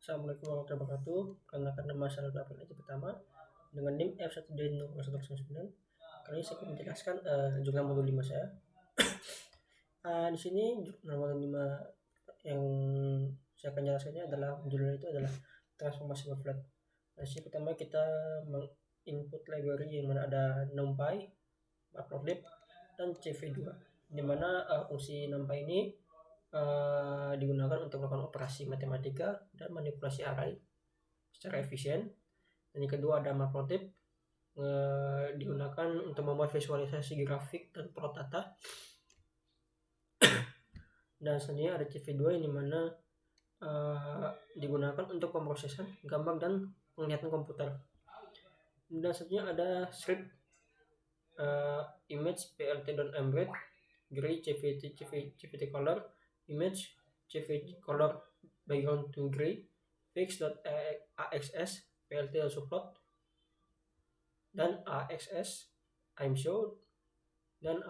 Assalamualaikum warahmatullahi wabarakatuh. Perkenalkan nama saya Rafael Edi pertama dengan NIM F1D0109. Kali ini saya akan menjelaskan jurnal modul 5 saya. Di sini jurnal modul 5 yang saya akan jelaskannya adalah jurnal itu adalah transformasi wavelet. Di sini pertama kita input library yang mana ada NumPy, Matplotlib, dan CV2. Di mana fungsi NumPy ini digunakan untuk melakukan operasi matematika dan manipulasi array secara efisien. Dan yang kedua ada Matplotlib, digunakan untuk membuat visualisasi grafik dan plot data. Dan selanjutnya ada CV2 yang dimana digunakan untuk pemrosesan gambar dan penglihatan komputer. Dan selanjutnya ada script image plt.embed gray CVT color image CVT color background to gray fix.axs plt.subplot dan axs I'm show dan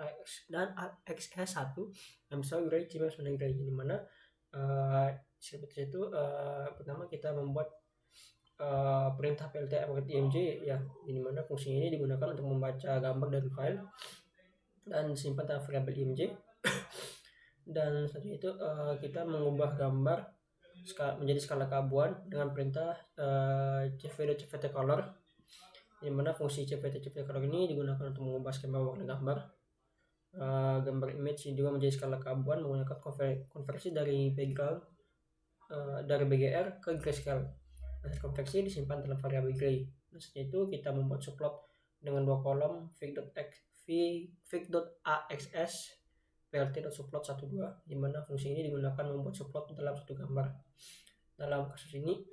axs1 I'm show gray cima sebenarnya gray, di mana seperti itu. Pertama kita membuat perintah plt.img ya, di mana fungsi ini digunakan untuk membaca gambar dari file dan simpan dalam variabel img. Dan selanjutnya itu kita mengubah gambar menjadi skala keabuan dengan perintah cvt color, di mana fungsi cvt color ini digunakan untuk mengubah skema warna gambar image juga menjadi skala keabuan menggunakan konversi dari background dari BGR ke grayscale. Hasil konversi disimpan dalam variabel gray. Dan setelah itu kita membuat subplot dengan dua kolom fig.axs plt.subplot 12, di mana fungsi ini digunakan membuat subplot dalam satu gambar. Dalam kasus ini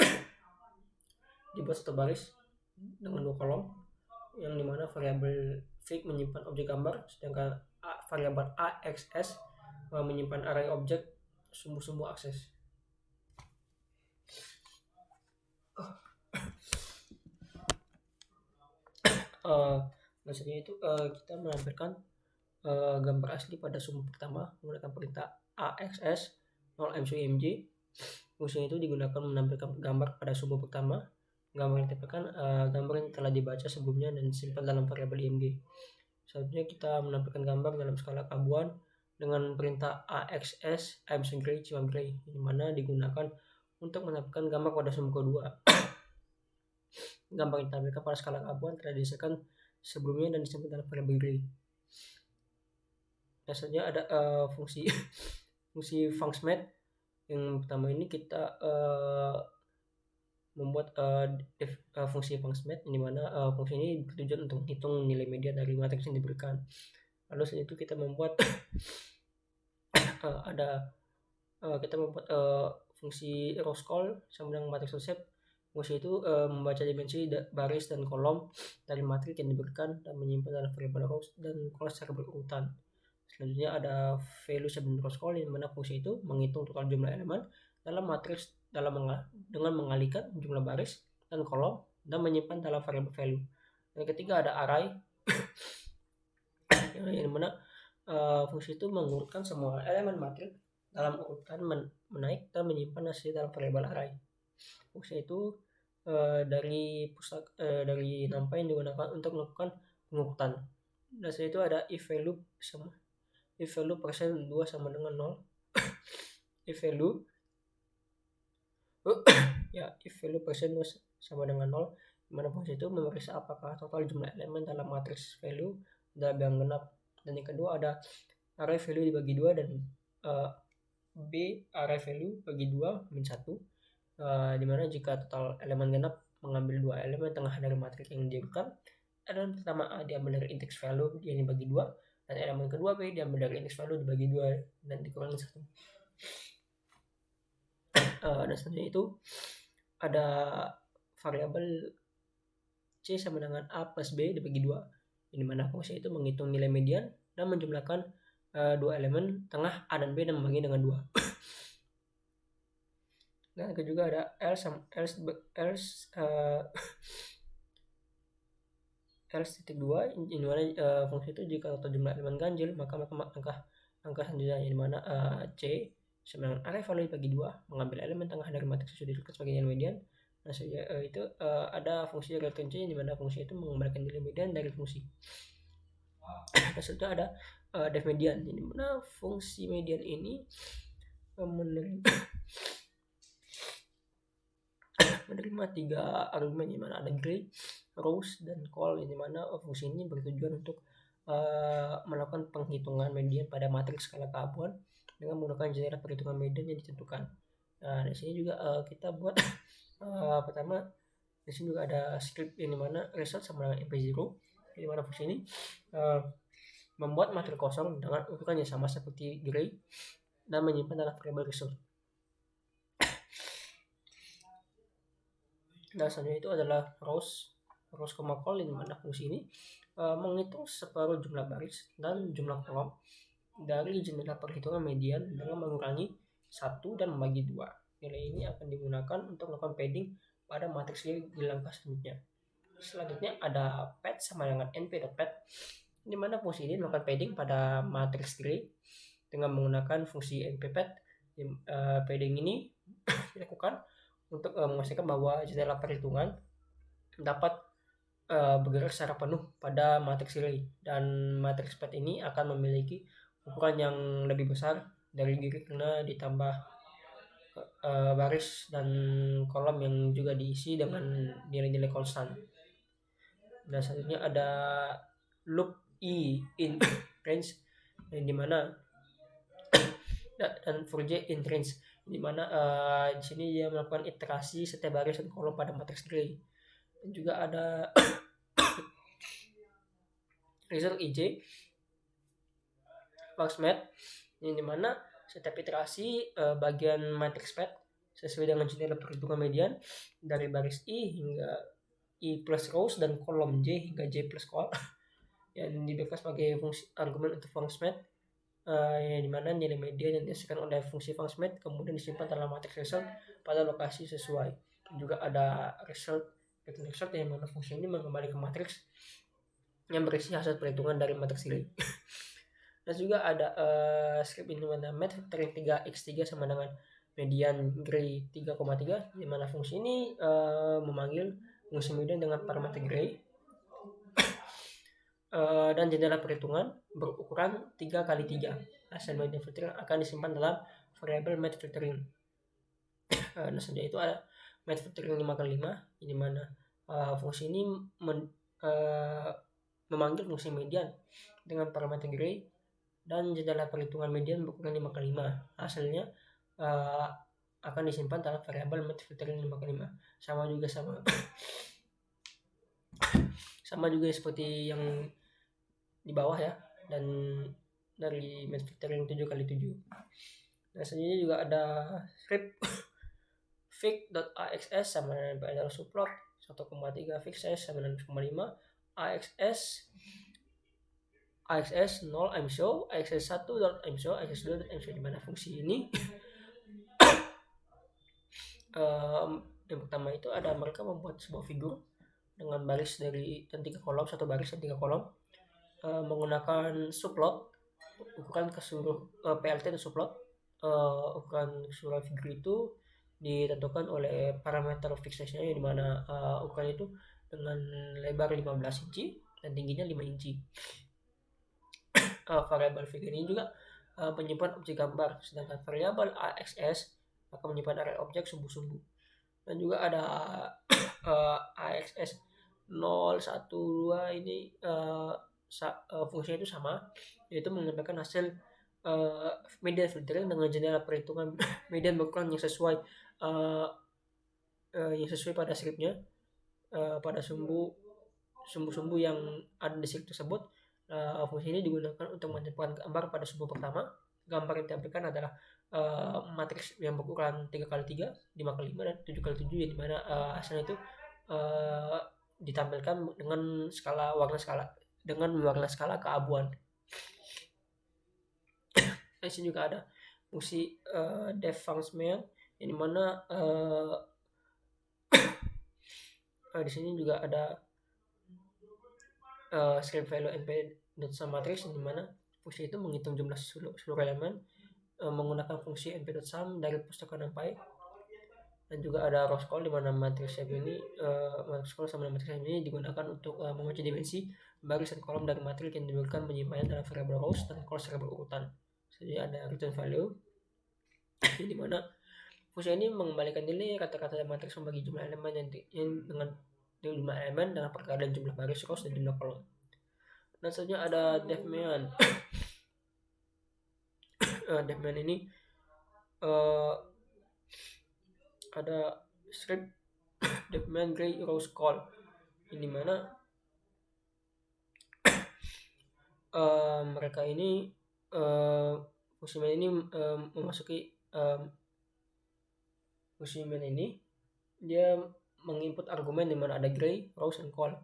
dibuat satu baris dengan dua kolom, yang dimana variabel fig menyimpan objek gambar, sedangkan variabel axs menyimpan array objek sumbu-sumbu akses. Selanjutnya itu kita menampilkan gambar asli pada sumbu pertama menggunakan perintah axs 0mcmg. Fungsi itu digunakan menampilkan gambar pada sumbu pertama. Gambar yang ditampilkan gambar yang telah dibaca sebelumnya dan disimpan dalam variabel img. Selanjutnya kita menampilkan gambar dalam skala keabuan dengan perintah axs imgray cima gray, di mana digunakan untuk menampilkan gambar pada sumbu kedua. Gambar yang ditampilkan pada skala keabuan telah disediakan sebelumnya dan disimpan dalam variabel gray. Biasanya ada fungsi functionMath. Yang pertama ini kita membuat fungsi functionMath, di mana fungsi ini bertujuan untuk menghitung nilai media dari matriks yang diberikan. Lalu setelah itu kita membuat kita membuat fungsi rowscall sama dengan matriks reshape. Fungsi itu membaca dimensi baris dan kolom dari matriks yang diberikan dan menyimpan dalam variabel rows dan column secara berurutan. Selanjutnya ada value sebelum rowscall, yang mana fungsi itu menghitung total jumlah elemen dalam matriks dengan mengalihkan jumlah baris dan kolom dan menyimpan dalam variabel value. Dan ketiga ada array yang mana fungsi itu mengurutkan semua elemen matriks dalam urutan menaik dan menyimpan hasil dalam variabel array. Fungsi itu dari NumPy yang digunakan untuk melakukan pengurutan. Dan setelah itu ada if value %2 sama dengan 0. if value %2 sama dengan 0, dimana fungsi itu memeriksa apakah total jumlah elemen dalam matriks value dalam yang genap. Dan yang kedua ada array value dibagi 2 dan b array value bagi 2 min 1, dimana jika total elemen genap mengambil 2 elemen tengah dari matriks yang diurutan, elemen pertama A diambil dari index value yang dibagi 2, dan elemen kedua B diambil dari index value dibagi 2 dan dikurangi 1. Dan selanjutnya itu ada variabel C sama dengan A plus B dibagi 2, di mana fungsi itu menghitung nilai median dan menjumlahkan 2 elemen tengah A dan B dan membagi dengan 2. Dan juga ada else titik 2, di mana fungsi itu jika total jumlah elemen ganjil maka angka selanjutnya, di mana C sama dengan array value dibagi 2, mengambil elemen tengah dari matriks yang sudah ditentukan sebagai nilai median. Nah, itu ada fungsi return change, di mana fungsi itu mengembalikan nilai median dari fungsi. Nah, selanjutnya ada def median, di mana fungsi median ini menerima 3 argumen, di mana ada gray, rows, dan call, di mana fungsi ini bertujuan untuk melakukan penghitungan median pada matriks skala keabuan dengan menggunakan jendela perhitungan median yang ditentukan. Nah, di sini juga kita buat pertama, di sini juga ada script yang dimana result sama dengan mp0, di mana fungsi ini membuat matriks kosong dengan ukuran yang sama seperti gray dan menyimpan dalam variabel result. Dan selanjutnya itu adalah rows call, di mana fungsi ini menghitung separuh jumlah baris dan jumlah kolom dari jendela perhitungan median dengan mengurangi 1 dan membagi 2. Nilai ini akan digunakan untuk melakukan padding pada matriks di langkah selanjutnya. Selanjutnya ada pad sama dengan np.pad, di mana fungsi ini melakukan padding pada matriks gray dengan menggunakan fungsi np.pad. Padding ini dilakukan untuk memastikan bahwa jendela perhitungan dapat bergerak secara penuh pada matriks gray, dan matriks pad ini akan memiliki ukuran yang lebih besar dari gray karena ditambah baris dan kolom yang juga diisi dengan nilai-nilai konstan. Dan selanjutnya ada loop in range, yang dimana dan for j in range, dimana di sini dia melakukan iterasi setiap baris dan kolom pada matriks gray. Dan juga ada result ij Boxmat, yang dimana setiap iterasi bagian matriks pad sesuai dengan jendela perhitungan median dari baris i hingga i plus rows dan kolom j hingga j plus col yang diberikan sebagai fungsi argumen untuk funcmat, yang dimana nilai median yang dihasilkan oleh fungsi funcmat kemudian disimpan dalam matriks result pada lokasi sesuai. Juga ada result yang mana fungsi ini mengembalikan matriks yang berisi hasil perhitungan dari matriks gray. Dan juga ada script ini mana math factoring 3x3 sama dengan median gray 3,3, di mana fungsi ini memanggil fungsi median dengan parameter gray dan jendela perhitungan berukuran 3x3. Hasil median filtering akan disimpan dalam variabel math filtering. Nah, selanjutnya itu ada math filtering 5x5, di mana fungsi ini memanggil fungsi median dengan parameter gray dan jendela perhitungan median berukuran 5x5. Hasilnya akan disimpan dalam variabel math filtering 5x5. Sama juga seperti yang di bawah ya, dan dari math filtering 7x7. Nah, selanjutnya juga ada script fig.axs sama dengan PLR subplot 1,3 fixes sama dengan 1,5 axs 0 I'm show, axs 1 I'm show, axs 2 I'm show, di mana fungsi ini yang pertama itu ada mereka membuat sebuah figur dengan baris dan 3 kolom, 1 baris dan 3 kolom menggunakan subplot. Ukuran keseluruh PLT dan subplot, ukuran keseluruhan figur itu ditentukan oleh parameter fixesnya, yang dimana ukuran itu dengan lebar 15 inci dan tingginya 5 inci. Variabel figur ini juga menyimpan objek gambar, sedangkan variabel axs akan menyimpan array objek sumbu-sumbu. Dan juga ada axs 0, 1, 2 ini fungsinya itu sama, yaitu menyampaikan hasil median filtering dengan jendela perhitungan median berukuran yang sesuai pada scriptnya, pada sumbu-sumbu yang ada di script tersebut. Fungsi ini digunakan untuk menyampaikan gambar pada sumbu pertama. Gambar yang ditampilkan adalah matriks yang berukuran 3x3, 5x5 dan 7x7, yang dimana hasilnya itu ditampilkan dengan warna skala keabuan. Di sini juga ada fungsi def function, yang dimana di sini juga ada script value np.matrix, yang dimana fungsi itu menghitung jumlah seluruh elemen menggunakan fungsi np.sum dari pustakan NumPy. Dan juga ada row call di mana matriks shape ini matriks call sama matriks shape ini digunakan untuk membaca dimensi baris dan kolom dari matriks yang diberikan penyimpanannya dalam variabel rows dan column berurutan. Jadi ada return value di mana fungsi ini mengembalikan nilai kata-kata matriks membagi jumlah elemen yang dengan jumlah elemen dengan perkalian jumlah baris rows dan jumlah kolom. Dan selanjutnya ada devman. Devman ini ada script devman gray rows call ini mana mereka ini fungsi main ini memasuki fungsi main ini dia menginput argumen di mana ada gray, rows, and call.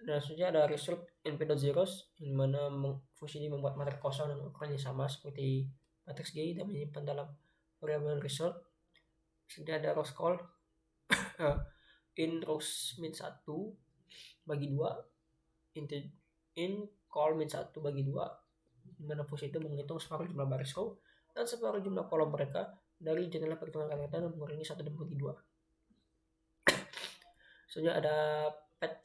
Dan selanjutnya ada result np.zeros di mana fungsi ini membuat matriks kosong dan ukurannya sama seperti matriks G dan menyimpan dalam variabel result. Selanjutnya ada rows call in rows min 1 bagi 2 in call min 1 bagi 2 di mana fungsi itu menghitung separuh jumlah baris row dan separuh jumlah kolom mereka dari jendela perhitungan kata-kata dan mengurangi 1 dan bagi 2. Selanjutnya ada pad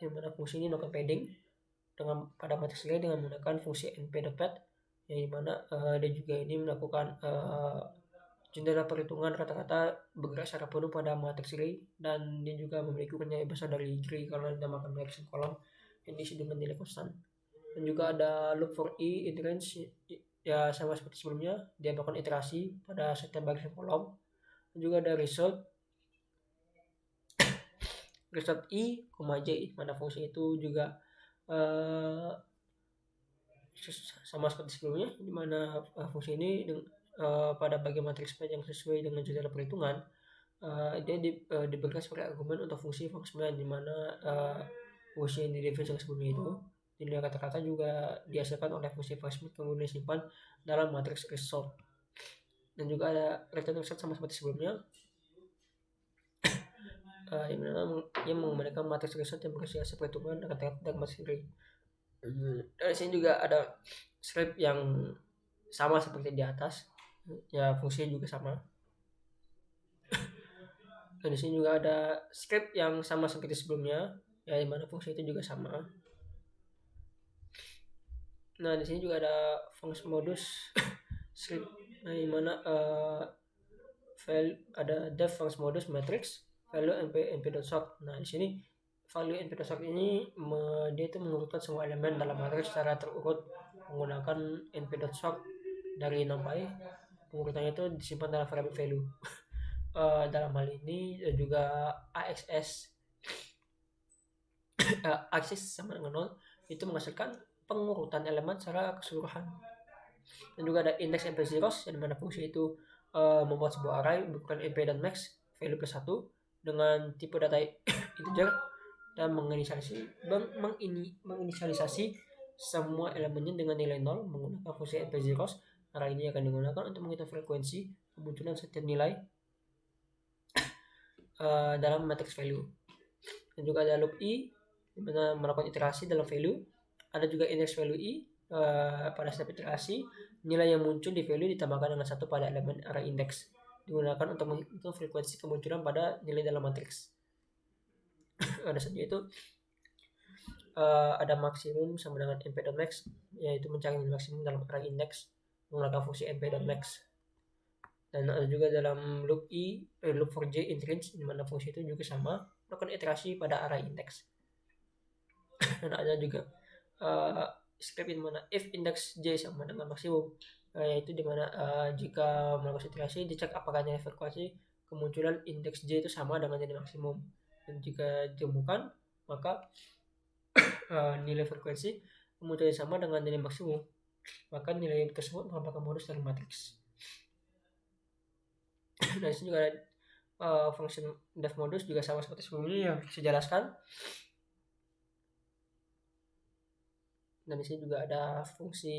di mana fungsi ini melakukan padding dengan pada matriks G dengan menggunakan fungsi np.pad yang dimana dia juga ini melakukan jendela perhitungan kata-kata bergerak secara penuh pada matriks Gray dan dia juga memiliki ukuran yang besar dari Gray karena dinamakan matriks kolom yang diisi dengan nilai konstan. Dan juga ada loop for i in range ya sama seperti sebelumnya, dia melakukan iterasi pada setiap baris kolom. Dan juga ada result i, j mana fungsi itu juga sama seperti sebelumnya di mana fungsi ini pada bagian matriks P yang sesuai dengan jendela perhitungan dia diberikan sebagai argumen untuk fungsi function di mana fungsi yang di-define sebelumnya itu nilai kata-kata juga dihasilkan oleh fungsi function kemudian disimpan dalam matriks result. Dan juga ada return result sama seperti sebelumnya yang mengembalikan matriks result yang berhasil hasil perhitungan kata-kata dan matriks Gray. Dari sini juga ada script yang sama seperti di atas ya, fungsinya juga sama. Dan di sini juga ada script yang sama seperti sebelumnya ya, di mana fungsi itu juga sama. Nah di sini juga ada fungsi modus script di mana ada def function modus matrix value np.sort. Nah di sini value np.sort ini dia itu mengurutkan semua elemen dalam matriks secara terurut menggunakan np.sort dari NumPy. Pengurutannya itu disimpan dalam variabel value. Dalam hal ini juga axs sama dengan 0 itu menghasilkan pengurutan elemen secara keseluruhan. Dan juga ada index np0 yang mana fungsi itu membuat sebuah array berukuran np dan max value plus 1 dengan tipe data integer dan menginisialisasi semua elemennya dengan nilai 0 menggunakan fungsi np0. Array ini akan digunakan untuk menghitung frekuensi kemunculan setiap nilai dalam matriks value. Dan juga ada loop i di mana melakukan iterasi dalam value. Ada juga index value i pada setiap iterasi nilai yang muncul di value ditambahkan dengan 1 pada elemen array index digunakan untuk menghitung frekuensi kemunculan pada nilai dalam matriks. Ada saja itu ada maksimum sama dengan np.max yaitu mencari nilai maksimum dalam array index menggunakan fungsi np.max. Dan ada juga dalam loop for j in range di mana fungsi itu juga sama melakukan iterasi pada array index. Dan ada juga script di mana if index j sama dengan maksimum yaitu di mana jika melakukan iterasi dicek apakah nilai frekuensi kemunculan indeks j itu sama dengan nilai maksimum, dan jika ditemukan maka nilai frekuensi kemunculan sama dengan nilai maksimum maka nilai tersebut merupakan modus dari matriks. Nah di sini juga ada function def modus juga sama seperti sebelumnya yang saya jelaskan. Dan di sini juga ada fungsi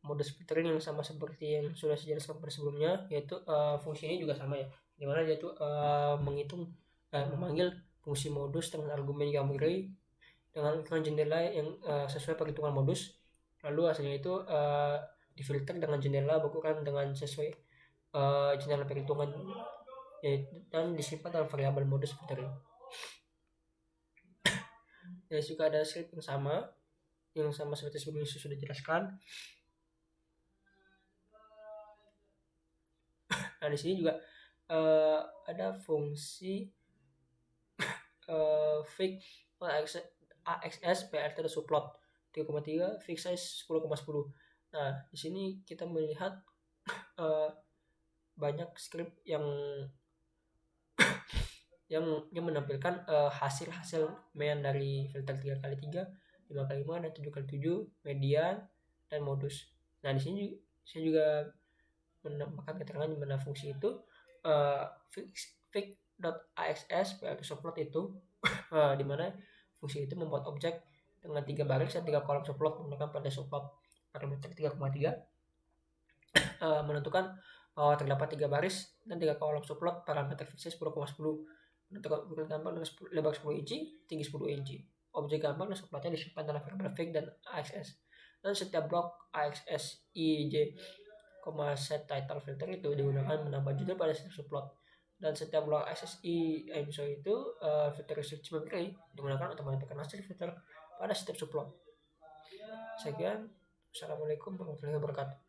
modus filtering yang sama seperti yang sudah saya jelaskan pada sebelumnya, yaitu fungsi ini juga sama ya, dimana dia itu memanggil fungsi modus dengan argumen gamma array dengan ukuran jendela yang sesuai perhitungan modus. Lalu hasilnya itu difilter dengan jendela bukan dengan sesuai jendela perhitungan, dan disimpan dalam variabel modus filtering. Dan juga ada script yang sama seperti sebelumnya sudah dijelaskan. Nah di sini juga ada fungsi fix AXS PLT subplot 3,3 fix size 10,10. Nah di sini kita melihat banyak script yang menampilkan hasil main dari filter 3x3, 5x5, dan 7x7, median, dan modus. Nah di sini saya juga menambahkan keterangan di mana fungsi itu fix.axs PLT subplot itu di mana fungsi itu membuat objek dengan 3 baris dan 3 kolom subplot menggunakan PLT subplot parameter 3,3 menentukan bahwa terdapat 3 baris dan 3 kolom subplot parameter fix 10,10, menentukan ukuran gambar dengan lebar 10 inci, tinggi 10 inci. Objek gambar dan subplotnya disimpan dalam variabel fix dan AXS. Dan setiap blok AXS, IJ, set title filter itu digunakan menambah judul pada setiap subplot. Dan setiap blok SSI IMSO itu filter restriction memory digunakan untuk menentukan hasil filter pada setiap subplot. Sekian. Assalamualaikum warahmatullahi wabarakatuh.